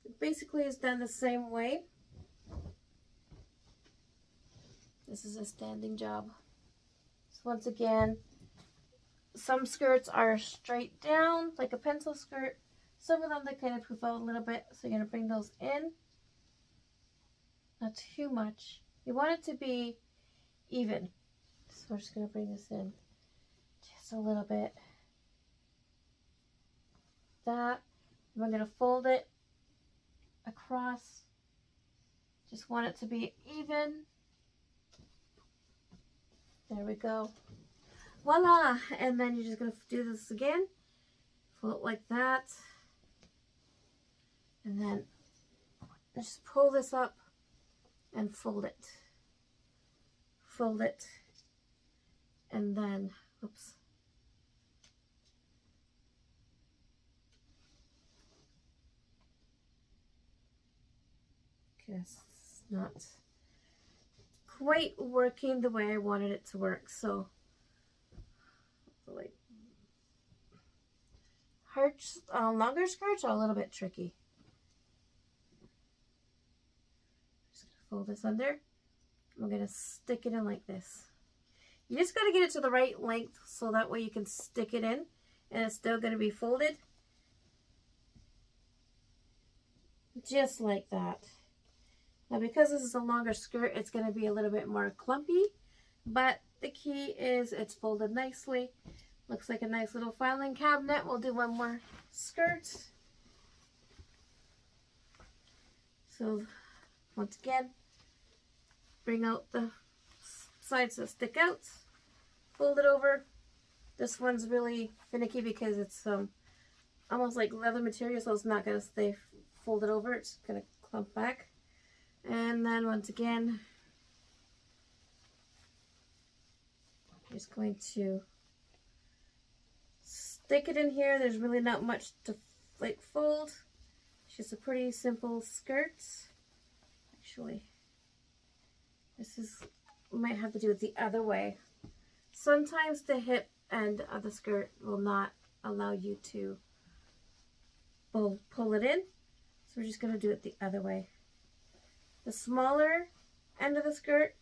It basically is done the same way. This is a standing job. So once again, some skirts are straight down, like a pencil skirt. Some of them, they kind of poof out a little bit. So you're going to bring those in. Not too much. You want it to be even. So we're just going to bring this in just a little bit. That. And we're going to fold it across. Just want it to be even. There we go. Voila! And then you're just going to do this again. Fold it like that. And then just pull this up and fold it. Fold it. And then, oops. Guess it's not quite working the way I wanted it to work, so like longer skirts are a little bit tricky. Just gonna fold this under. I'm gonna stick it in like this. You just gotta get it to the right length so that way you can stick it in and it's still gonna be folded. Just like that. Now because this is a longer skirt, it's going to be a little bit more clumpy, but the key is it's folded nicely. Looks like a nice little filing cabinet. We'll do one more skirt. So once again, bring out the sides that stick out, fold it over. This one's really finicky because it's almost like leather material, so it's not going to stay folded over. It's going to clump back. And then once again, I'm just going to stick it in here. There's really not much to like fold. It's just a pretty simple skirt. Actually, this is might have to do it the other way. Sometimes the hip end of the skirt will not allow you to pull it in. So we're just going to do it the other way. The smaller end of the skirt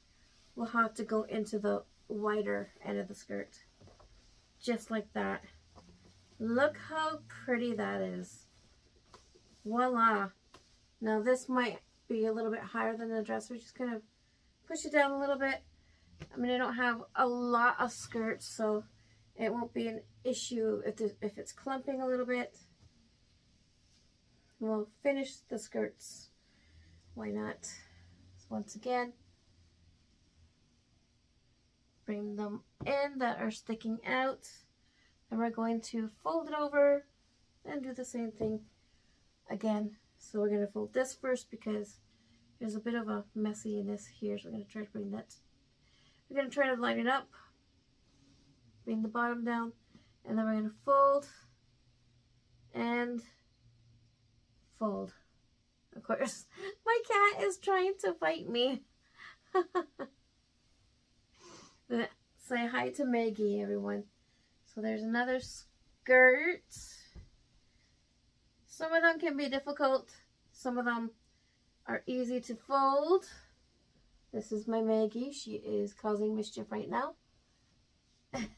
will have to go into the wider end of the skirt. Just like that. Look how pretty that is. Voila. Now this might be a little bit higher than the dress. We're just going to push it down a little bit. I mean, I don't have a lot of skirts, so it won't be an issue if it's clumping a little bit. We'll finish the skirts. Why not? So once again, bring them in that are sticking out. And we're going to fold it over and do the same thing again. So we're going to fold this first because there's a bit of a messiness here. So we're going to try to bring that. We're going to try to line it up. Bring the bottom down. And then we're going to fold and fold. Of course, my cat is trying to fight me. Say hi to Maggie, everyone. So there's another skirt. Some of them can be difficult. Some of them are easy to fold. This is my Maggie. She is causing mischief right now. And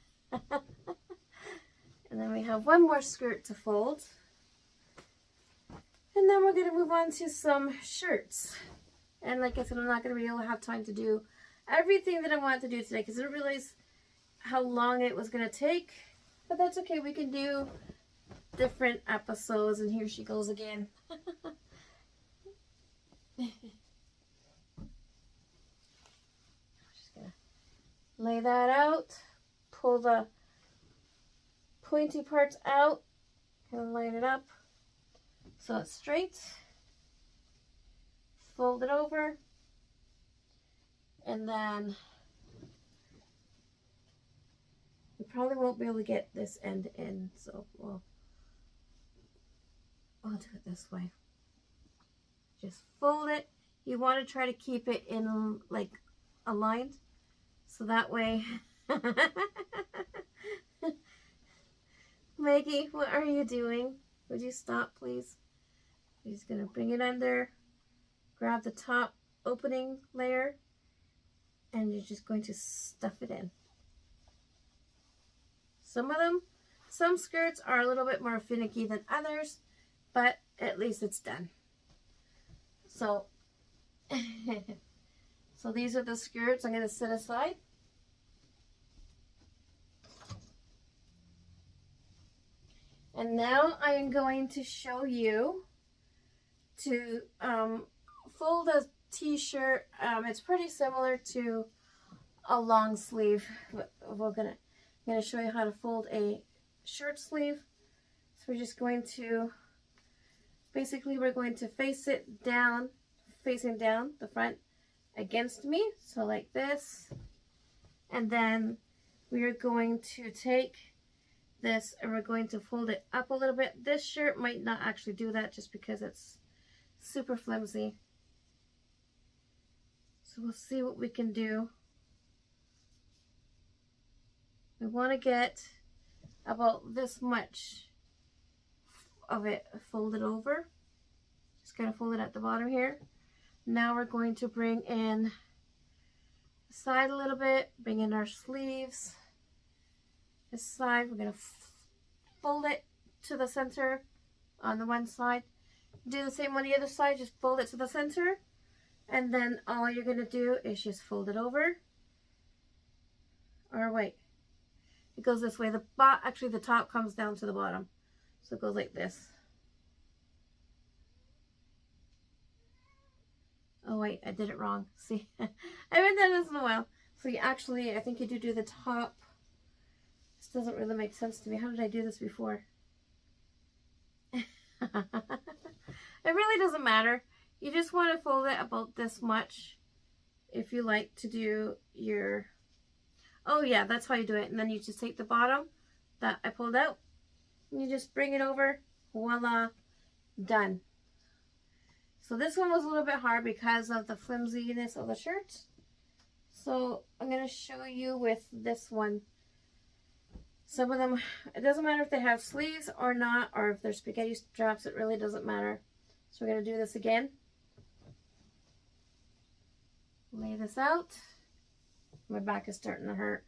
then we have one more skirt to fold. And then we're going to move on to some shirts. And like I said, I'm not going to be able to have time to do everything that I want to do today because I didn't realize how long it was going to take. But that's okay. We can do different episodes. And here she goes again. Just gonna lay that out. Pull the pointy parts out and line it up so it's straight. Fold it over, and then we probably won't be able to get this end in, so I'll do it this way. Just fold it. You want to try to keep it in like aligned, so that way. Maggie, what are you doing? Would you stop, please? You're just gonna bring it under, grab the top opening layer, and you're just going to stuff it in. Some skirts are a little bit more finicky than others, but at least it's done. So, so these are the skirts I'm going to set aside. And now I am going to show you to fold a t-shirt. It's pretty similar to a long sleeve. I'm going to show you how to fold a shirt sleeve. So we're just going to, basically we're going to face it down, facing down the front against me. So like this. And then we are going to take this and we're going to fold it up a little bit. This shirt might not actually do that just because it's super flimsy. So we'll see what we can do. We want to get about this much of it folded over. Just kind of fold it at the bottom here. Now we're going to bring in the side a little bit, bring in our sleeves. This side, we're going to fold it to the center on the one side. Do the same on the other side, just fold it to the center. And then all you're going to do is just fold it over. Or wait, it goes this way. Actually, the top comes down to the bottom. So it goes like this. Oh wait, I did it wrong. See, I haven't done this in a while. So you actually, I think you do the top. This doesn't really make sense to me. How did I do this before? It really doesn't matter. You just want to fold it about this much if you like to do your, oh yeah, that's how you do it. And then you just take the bottom that I pulled out and you just bring it over. Voila, done. So this one was a little bit hard because of the flimsiness of the shirt. So I'm going to show you with this one. Some of them, it doesn't matter if they have sleeves or not, or if they're spaghetti straps, it really doesn't matter. So we're going to do this again. Lay this out. My back is starting to hurt.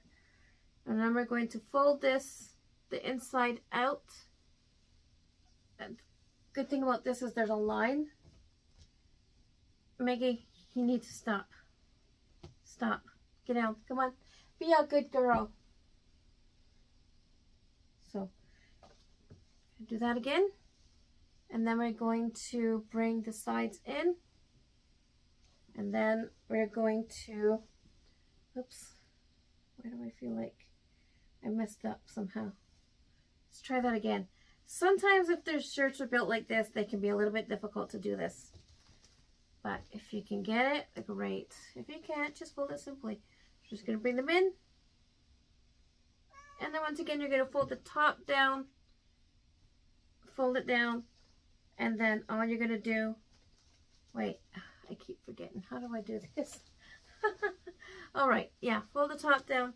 And then we're going to fold this, the inside out. And good thing about this is there's a line. Maggie, you need to stop. Stop. Get down. Come on. Be a good girl. So, do that again. And then we're going to bring the sides in. And then we're going to, oops, why do I feel like I messed up somehow? Let's try that again. Sometimes if their shirts are built like this, they can be a little bit difficult to do this. But if you can get it, great. If you can't, just fold it simply. Just going to bring them in. And then once again, you're going to fold the top down, fold it down, and then all you're going to do, wait, I keep forgetting. How do I do this? All right, yeah, fold the top down,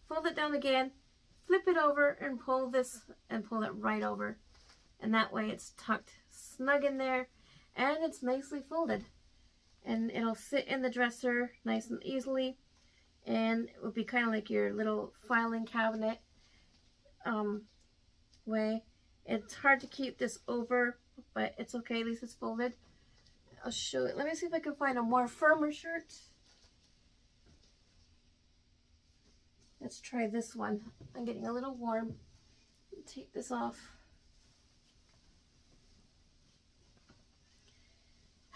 fold it down again, flip it over and pull this and pull it right over. And that way it's tucked snug in there and it's nicely folded. And it'll sit in the dresser nice and easily. And it would be kind of like your little filing cabinet way. It's hard to keep this over, but it's okay, at least it's folded. I'll show it. Let me see if I can find a more firmer shirt. Let's try this one. I'm getting a little warm. take this off.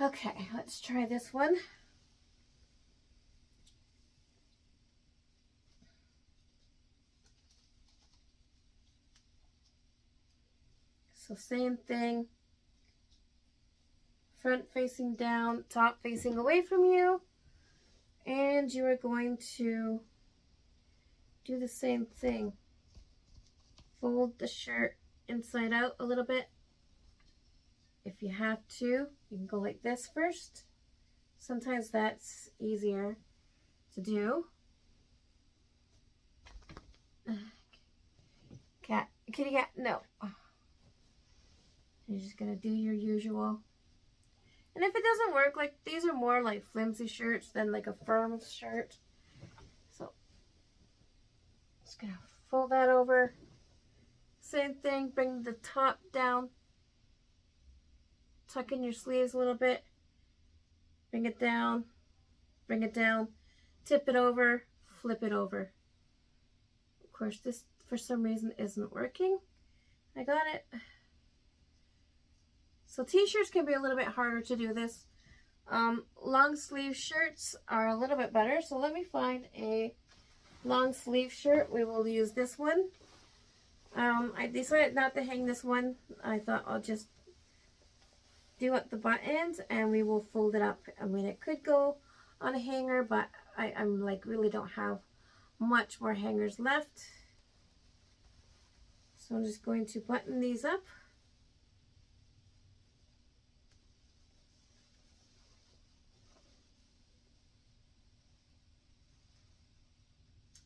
Okay, let's try this one. So same thing, front facing down, top facing away from you, and you are going to do the same thing. Fold the shirt inside out a little bit. If you have to, you can go like this first. Sometimes that's easier to do. Cat, kitty cat, no. You're just gonna do your usual. And if it doesn't work, like these are more like flimsy shirts than like a firm shirt. So just gonna fold that over. Same thing, bring the top down. Tuck in your sleeves a little bit. Bring it down. Bring it down. Tip it over. Flip it over. Of course, this for some reason isn't working. I got it. So t-shirts can be a little bit harder to do this. Long sleeve shirts are a little bit better. So let me find a long sleeve shirt. We will use this one. I decided not to hang this one. I thought I'll just do at the buttons and we will fold it up. I mean, it could go on a hanger, but I'm like really don't have much more hangers left. So I'm just going to button these up.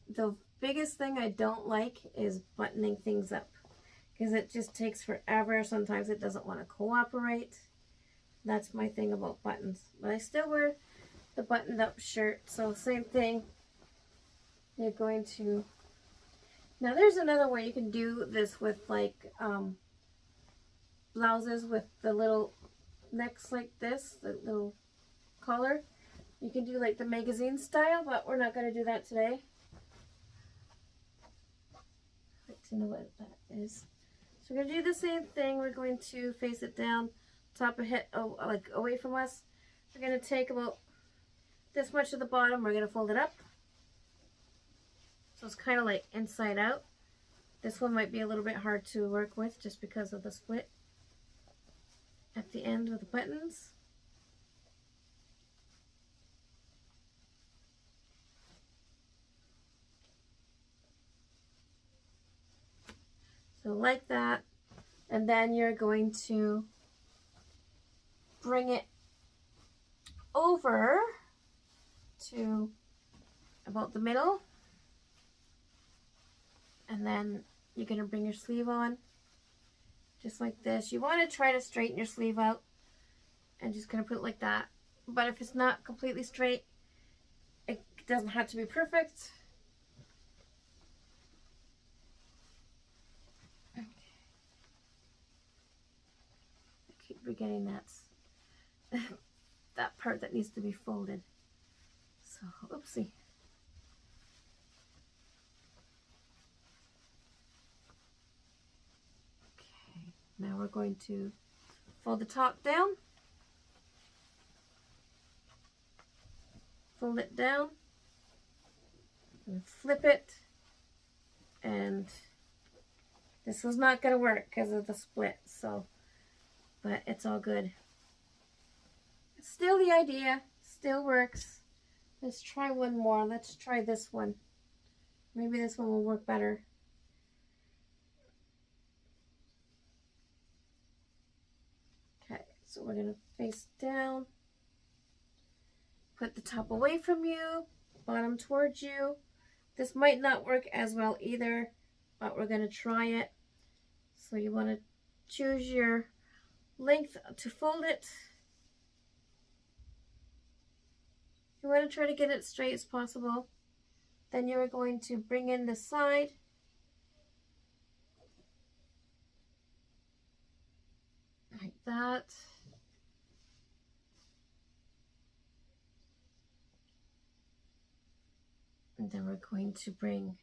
The biggest thing I don't like is buttoning things up because it just takes forever. Sometimes it doesn't want to cooperate. That's my thing about buttons. But I still wear the buttoned up shirt. So same thing. You're going to... Now there's another way you can do this with like blouses with the little necks like this, the little collar. You can do like the magazine style, but we're not going to do that today. I'd like to know what that is. So we're going to do the same thing. We're going to face it down, top of it, like away from us. We're going to take about this much of the bottom. We're going to fold it up. So it's kind of like inside out. This one might be a little bit hard to work with just because of the split at the end of the buttons. So like that, and then you're going to bring it over to about the middle, and then you're going to bring your sleeve on just like this. You want to try to straighten your sleeve out and just going to put it like that, but if it's not completely straight, it doesn't have to be perfect. Keep forgetting that's that part that needs to be folded. So, oopsie. Okay, now we're going to fold the top down, fold it down, and flip it, and this was not going to work because of the split, so but it's all good. Still the idea, still works. Let's try one more. Let's try this one. Maybe this one will work better. Okay, so we're going to face down. Put the top away from you, bottom towards you. This might not work as well either, but we're going to try it. So you want to choose your length to fold it. You want to try to get it straight as possible. Then you're going to bring in the side. Like that. And then we're going to bring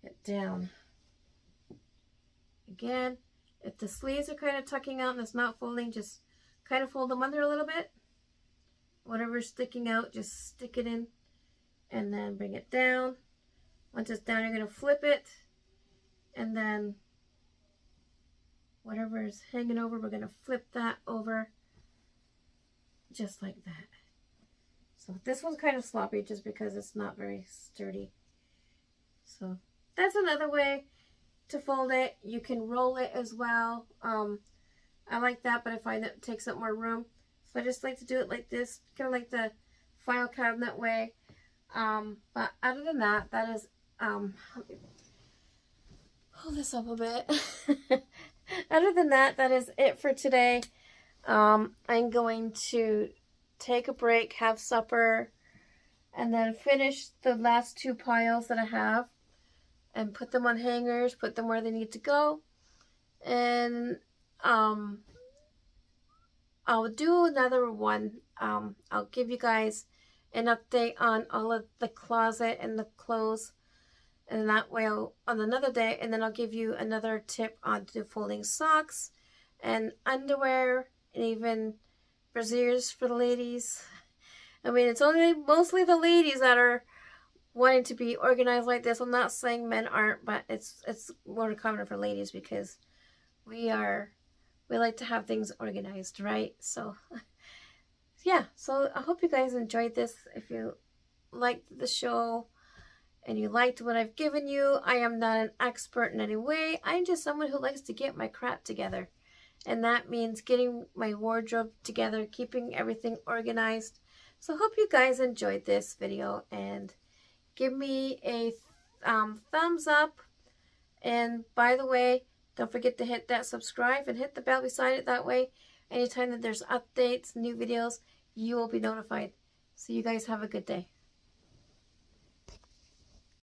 it down. Again, if the sleeves are kind of tucking out and it's not folding, just kind of fold them under a little bit. Whatever's sticking out, just stick it in and then bring it down. Once it's down, you're going to flip it, and then whatever is hanging over, we're going to flip that over just like that. So this one's kind of sloppy just because it's not very sturdy. So that's another way to fold it. You can roll it as well. I like that, but I find that it takes up more room. So I just like to do it like this, kind of like the file cabinet way. But other than that, that is, let me pull this up a bit. Other than that, that is it for today. I'm going to take a break, have supper, and then finish the last two piles that I have and put them on hangers, put them where they need to go. And I'll do another one. I'll give you guys an update on all of the closet and the clothes, and that way on another day, and then I'll give you another tip on the folding socks and underwear and even brassieres for the ladies. I mean, it's only mostly the ladies that are wanting to be organized like this. I'm not saying men aren't, but it's more common for ladies because we like to have things organized, right? So yeah, so I hope you guys enjoyed this. If you liked the show and you liked what I've given you, I am not an expert in any way. I'm just someone who likes to get my crap together. And that means getting my wardrobe together, keeping everything organized. So I hope you guys enjoyed this video, and give me a thumbs up. And by the way, don't forget to hit that subscribe and hit the bell beside it. That way, anytime that there's updates, new videos, you will be notified. So you guys have a good day.